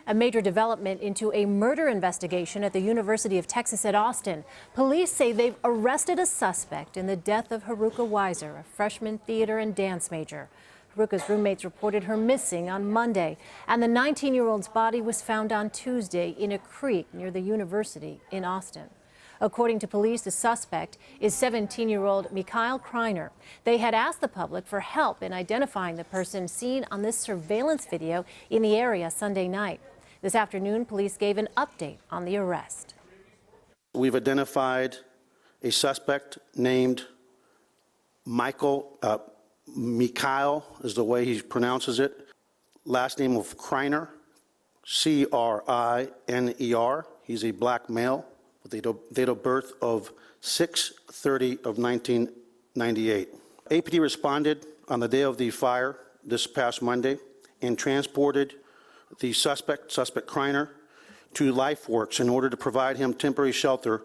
A major development into a murder investigation at the University of Texas at Austin. Police say they've arrested a suspect in the death of Haruka Weiser, a freshman theater and dance major. Haruka's roommates reported her missing on Monday, and the 19-year-old's body was found on Tuesday in a creek near the university in Austin. According to police, the suspect is 17-year-old Meechaiel Criner. They had asked the public for help in identifying the person seen on this surveillance video in the area Sunday night. This afternoon, police gave an update on the arrest. We've identified a suspect named Meechaiel is the way he pronounces it. Last name of Criner, C-R-I-N-E-R. He's a black male with a date of birth of 6/30 of 1998. APD responded on the day of the fire this past Monday and transported the suspect Criner, to LifeWorks in order to provide him temporary shelter,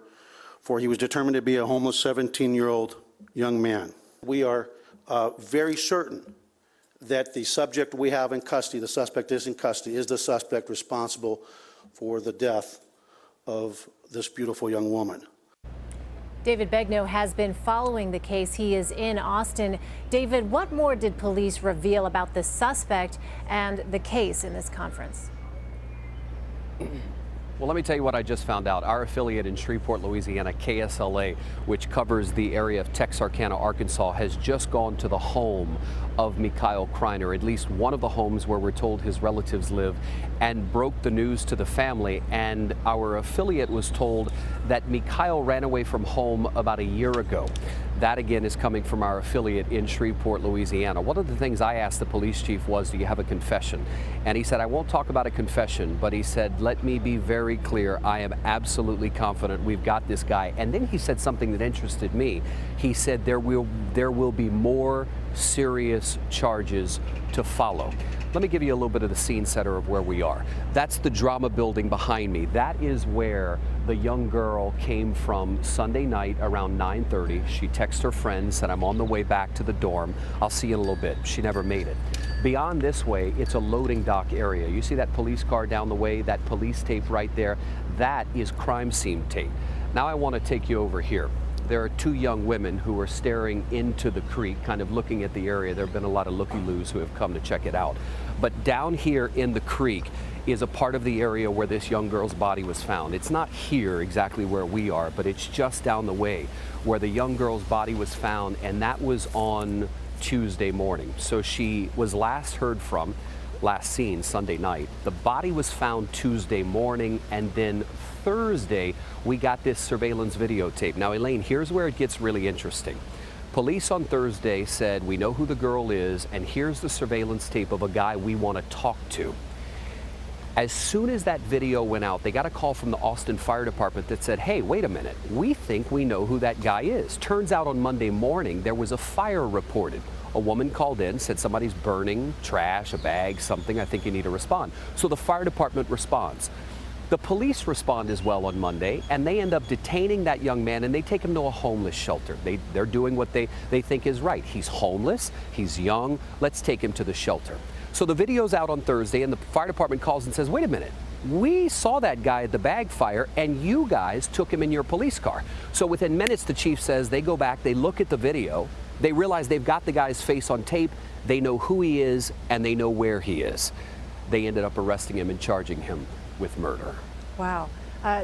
for he was determined to be a homeless 17-year-old young man. We are very certain that the subject we have in custody, the suspect is in custody, is the suspect responsible for the death of this beautiful young woman. David Begnaud has been following the case. He is in Austin. David, what more did police reveal about the suspect and the case in this conference? Well, let me tell you what I just found out. Our affiliate in Shreveport, Louisiana, KSLA, which covers the area of Texarkana, Arkansas, has just gone to the home of Meechaiel Criner, at least one of the homes where we're told his relatives live, and broke the news to the family. And our affiliate was told that Meechaiel ran away from home about a year ago. That, again, is coming from our affiliate in Shreveport, Louisiana. One of the things I asked the police chief was, do you have a confession? And he said, I won't talk about a confession, but he said, let me be very clear. I am absolutely confident we've got this guy. And then he said something that interested me. He said there will be more serious charges to follow. Let me give you a little bit of the scene setter of where we are. That's the drama building behind me. That is where the young girl came from Sunday night around 9:30. She texted her friend, said, I'm on the way back to the dorm. I'll see you in a little bit. She never made it. Beyond this way, it's a loading dock area. You see that police car down the way, that police tape right there? That is crime scene tape. Now I want to take you over here. There are two young women who are staring into the creek, kind of looking at the area. There have been a lot of looky-loos who have come to check it out. But down here in the creek is a part of the area where this young girl's body was found. It's not here exactly where we are, but it's just down the way where the young girl's body was found, and that was on Tuesday morning. So she was last seen Sunday night. The body was found Tuesday morning, and then Thursday we got this surveillance videotape. Now, Elaine, here's where it gets really interesting. Police on Thursday said, we know who the girl is, and here's the surveillance tape of a guy we want to talk to. As soon as that video went out, they got a call from the Austin Fire Department that said, hey, wait a minute, we think we know who that guy is. Turns out on Monday morning, there was a fire reported. A woman called in, said somebody's burning trash, a bag, something. I think you need to respond. So the fire department responds. The police respond as well on Monday, and they end up detaining that young man, and they take him to a homeless shelter. They're doing what they think is right. He's homeless, he's young, let's take him to the shelter. So the video's out on Thursday, and the fire department calls and says, wait a minute, we saw that guy at the bag fire, and you guys took him in your police car. So within minutes, the chief says they go back, they look at the video, they realize they've got the guy's face on tape, they know who he is, and they know where he is. They ended up arresting him and charging him with murder. Wow.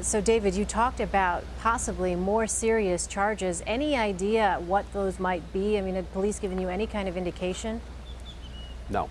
So, David, you talked about possibly more serious charges. Any idea what those might be? I mean, had police given you any kind of indication? No.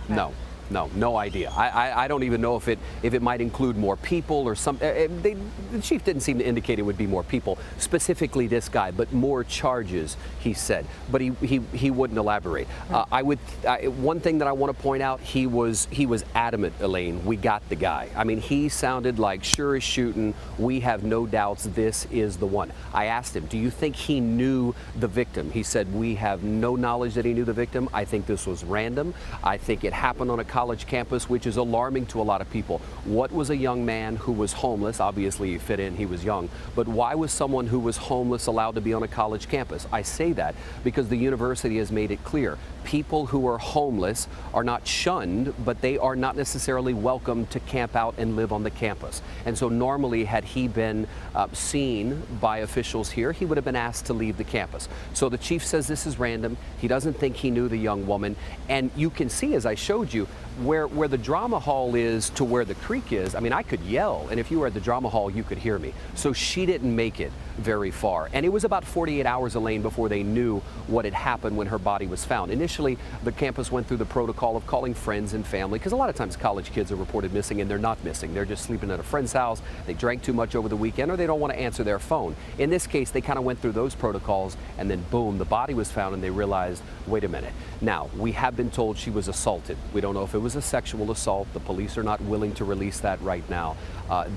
No. No idea. I don't even know if it might include more people or some. The chief didn't seem to indicate it would be more people, specifically this guy, but more charges, he said. But he wouldn't elaborate. One thing that I want to point out, he was adamant, Elaine. We got the guy. I mean, he sounded like sure as shooting. We have no doubts this is the one. I asked him, do you think he knew the victim? He said, we have no knowledge that he knew the victim. I think this was random. I think it happened on a college campus, which is alarming to a lot of people. What was a young man who was homeless? Obviously, he fit in, he was young. But why was someone who was homeless allowed to be on a college campus? I say that because the university has made it clear. People who are homeless are not shunned, but they are not necessarily welcome to camp out and live on the campus. And so normally, had he been seen by officials here, he would have been asked to leave the campus. So the chief says this is random. He doesn't think he knew the young woman. And you can see, as I showed you, where the drama hall is to where the creek is. I mean, I could yell, and if you were at the drama hall, you could hear me. So she didn't make it very far. And it was about 48 hours, Elaine, before they knew what had happened when her body was found. Initially, the campus went through the protocol of calling friends and family, because a lot of times college kids are reported missing, and they're not missing. They're just sleeping at a friend's house, they drank too much over the weekend, or they don't want to answer their phone. In this case, they kind of went through those protocols, and then boom, the body was found, and they realized, wait a minute. Now, we have been told she was assaulted. We don't know if it was a sexual assault. The police are not willing to release that right now.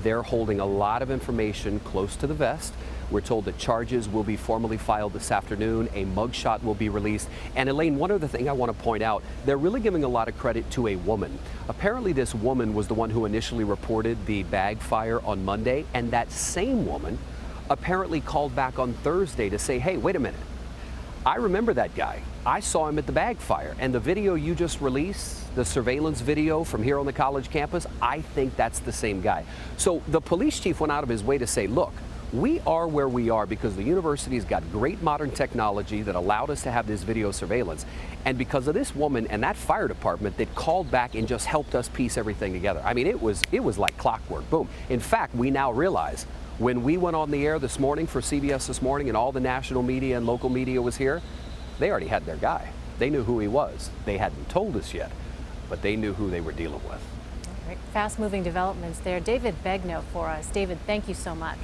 They're holding a lot of information close to the vest. We're told that charges will be formally filed this afternoon. A mugshot will be released. And Elaine, one other thing I want to point out, they're really giving a lot of credit to a woman. Apparently this woman was the one who initially reported the bag fire on Monday, and that same woman apparently called back on Thursday to say, hey, wait a minute. I remember that guy. I saw him at the bag fire. And the video you just released, the surveillance video from here on the college campus, I think that's the same guy. So the police chief went out of his way to say, look, we are where we are because the university's got great modern technology that allowed us to have this video surveillance. And because of this woman and that fire department that called back and just helped us piece everything together. I mean, it was like clockwork, boom. In fact, we now realize when we went on the air this morning for CBS This Morning and all the national media and local media was here, they already had their guy. They knew who he was. They hadn't told us yet, but they knew who they were dealing with. Fast-moving developments there. David Begnaud for us. David, thank you so much.